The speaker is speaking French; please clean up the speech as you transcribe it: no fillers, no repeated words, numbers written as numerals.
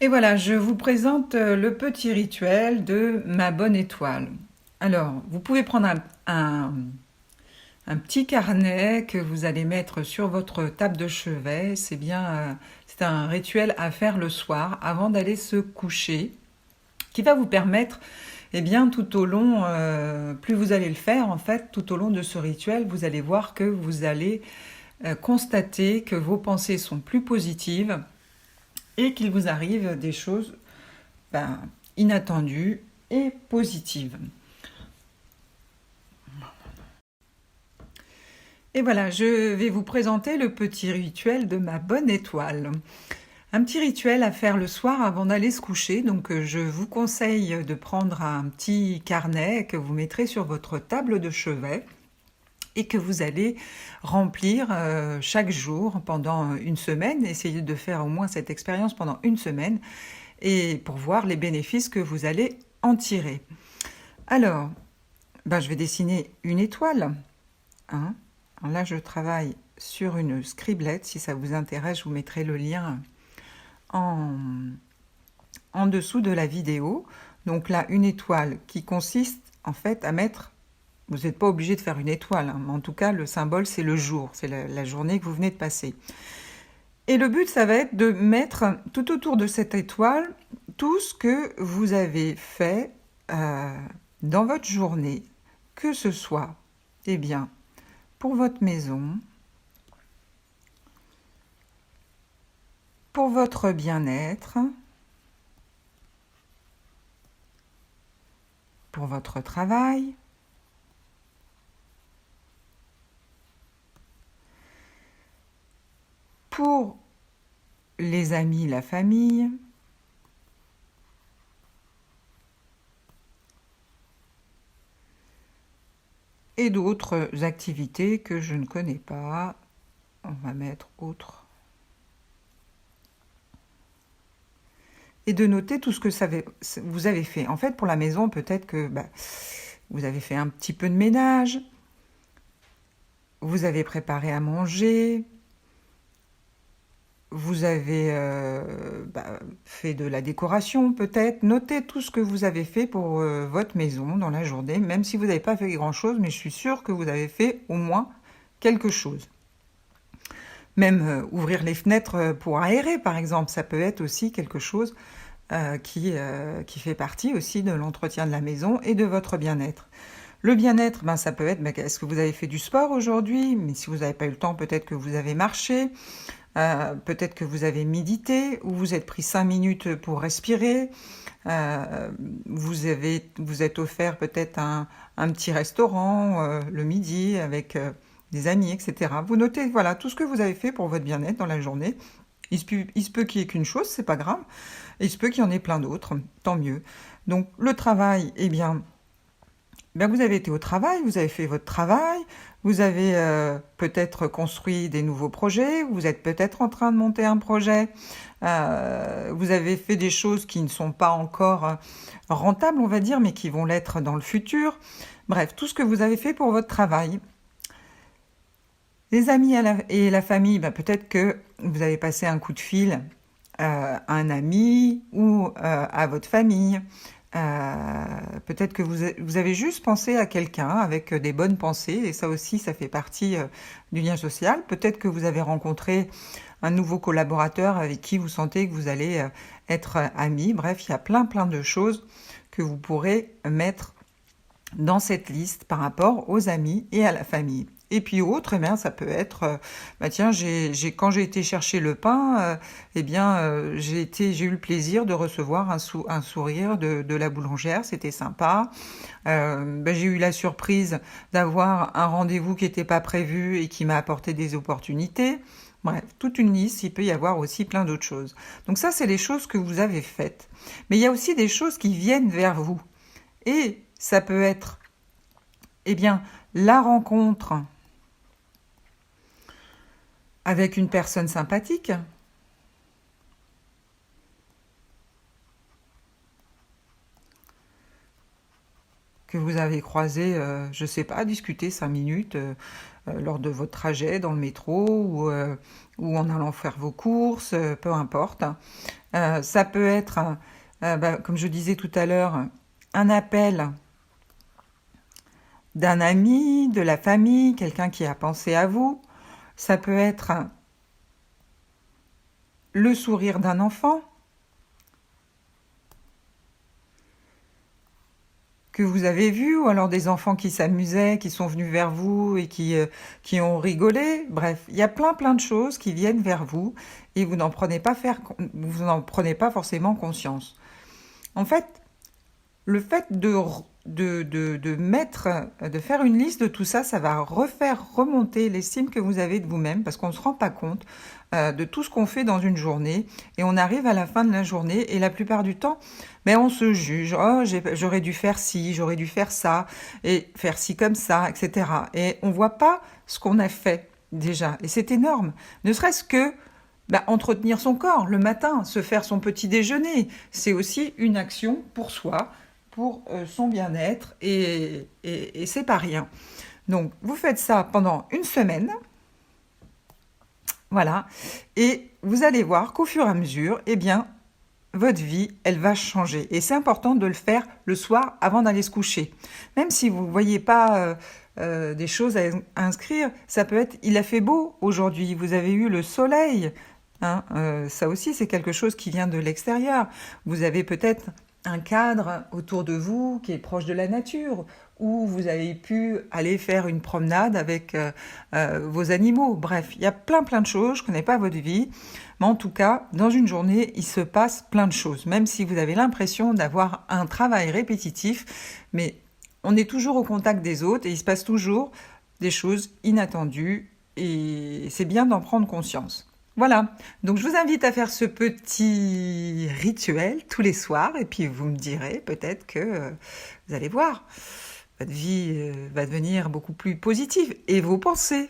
Et voilà, je vous présente le petit rituel de ma bonne étoile. Alors, vous pouvez prendre un petit carnet que vous allez mettre sur votre table de chevet. C'est un rituel à faire le soir avant d'aller se coucher, qui va vous permettre, tout au long, plus vous allez le faire, en fait, tout au long de ce rituel, vous allez voir que vous allez constater que vos pensées sont plus positives et qu'il vous arrive des choses ben, inattendues et positives. Et voilà, je vais vous présenter le petit rituel de ma bonne étoile. Un petit rituel à faire le soir avant d'aller se coucher. Donc je vous conseille de prendre un petit carnet que vous mettrez sur votre table de chevet et que vous allez remplir chaque jour pendant une semaine. Essayez de faire au moins cette expérience pendant une semaine et pour voir les bénéfices que vous allez en tirer. Alors, je vais dessiner une étoile. Hein. Alors là, je travaille sur une scribblette. Si ça vous intéresse, je vous mettrai le lien en dessous de la vidéo. Donc là, une étoile qui consiste en fait à mettre... Vous n'êtes pas obligé de faire une étoile, mais en tout cas, le symbole, c'est le jour. C'est la journée que vous venez de passer. Et le but, ça va être de mettre tout autour de cette étoile tout ce que vous avez fait dans votre journée, que ce soit, pour votre maison, pour votre bien-être, pour votre travail, pour les amis, la famille, et d'autres activités que je ne connais pas. On va mettre autre. Et de noter tout ce que vous avez fait. En fait, pour la maison, peut-être que vous avez fait un petit peu de ménage, vous avez préparé à manger, vous avez fait de la décoration peut-être. Notez tout ce que vous avez fait pour votre maison dans la journée, même si vous n'avez pas fait grand-chose, mais je suis sûre que vous avez fait au moins quelque chose. Même ouvrir les fenêtres pour aérer, par exemple, ça peut être aussi quelque chose qui fait partie aussi de l'entretien de la maison et de votre bien-être. Le bien-être, ça peut être, est-ce que vous avez fait du sport aujourd'hui? Mais si vous n'avez pas eu le temps, peut-être que vous avez marché, peut-être que vous avez médité, ou vous êtes pris 5 minutes pour respirer, vous êtes offert peut-être un petit restaurant le midi avec des amis, etc. Vous notez tout ce que vous avez fait pour votre bien-être dans la journée. Il se peut qu'il n'y ait qu'une chose, c'est pas grave. Il se peut qu'il y en ait plein d'autres, tant mieux. Donc le travail, vous avez été au travail, vous avez fait votre travail, vous avez peut-être construit des nouveaux projets, vous êtes peut-être en train de monter un projet, vous avez fait des choses qui ne sont pas encore rentables, on va dire, mais qui vont l'être dans le futur. Bref, tout ce que vous avez fait pour votre travail. Les amis et la famille, peut-être que vous avez passé un coup de fil à un ami ou à votre famille. Peut-être que vous avez juste pensé à quelqu'un avec des bonnes pensées, et ça aussi, ça fait partie du lien social. Peut-être que vous avez rencontré un nouveau collaborateur avec qui vous sentez que vous allez être amis. Bref, il y a plein de choses que vous pourrez mettre dans cette liste par rapport aux amis et à la famille. Et puis autre, ça peut être, quand j'ai été chercher le pain, j'ai eu le plaisir de recevoir un sourire de la boulangère, c'était sympa. J'ai eu la surprise d'avoir un rendez-vous qui n'était pas prévu et qui m'a apporté des opportunités. Bref, toute une liste, il peut y avoir aussi plein d'autres choses. Donc ça, c'est les choses que vous avez faites. Mais il y a aussi des choses qui viennent vers vous. Et ça peut être, la rencontre avec une personne sympathique, que vous avez croisé, je ne sais pas, discuter 5 minutes lors de votre trajet dans le métro ou en allant faire vos courses, peu importe. Ça peut être, comme je disais tout à l'heure, un appel d'un ami, de la famille, quelqu'un qui a pensé à vous. Ça peut être le sourire d'un enfant que vous avez vu, ou alors des enfants qui s'amusaient, qui sont venus vers vous et qui ont rigolé. Bref, il y a plein de choses qui viennent vers vous et vous n'en prenez pas forcément conscience. En fait, le fait de faire une liste de tout ça, ça va refaire remonter l'estime que vous avez de vous-même, parce qu'on ne se rend pas compte de tout ce qu'on fait dans une journée, et on arrive à la fin de la journée, et la plupart du temps, on se juge. Oh, j'aurais dû faire ci, j'aurais dû faire ça, et faire ci comme ça, etc. Et on ne voit pas ce qu'on a fait déjà, et c'est énorme. Ne serait-ce que entretenir son corps le matin, se faire son petit déjeuner, c'est aussi une action pour soi, pour son bien-être, et c'est pas rien. Donc, vous faites ça pendant une semaine, voilà, et vous allez voir qu'au fur et à mesure, votre vie, elle va changer. Et c'est important de le faire le soir avant d'aller se coucher. Même si vous ne voyez pas des choses à inscrire, ça peut être « il a fait beau aujourd'hui, vous avez eu le soleil ». Ça aussi, c'est quelque chose qui vient de l'extérieur. Vous avez peut-être un cadre autour de vous qui est proche de la nature, où vous avez pu aller faire une promenade avec vos animaux. Bref, il y a plein de choses, je ne connais pas votre vie, mais en tout cas, dans une journée, il se passe plein de choses, même si vous avez l'impression d'avoir un travail répétitif, mais on est toujours au contact des autres et il se passe toujours des choses inattendues et c'est bien d'en prendre conscience. Voilà, donc je vous invite à faire ce petit rituel tous les soirs et puis vous me direz peut-être que vous allez voir, votre vie va devenir beaucoup plus positive et vos pensées.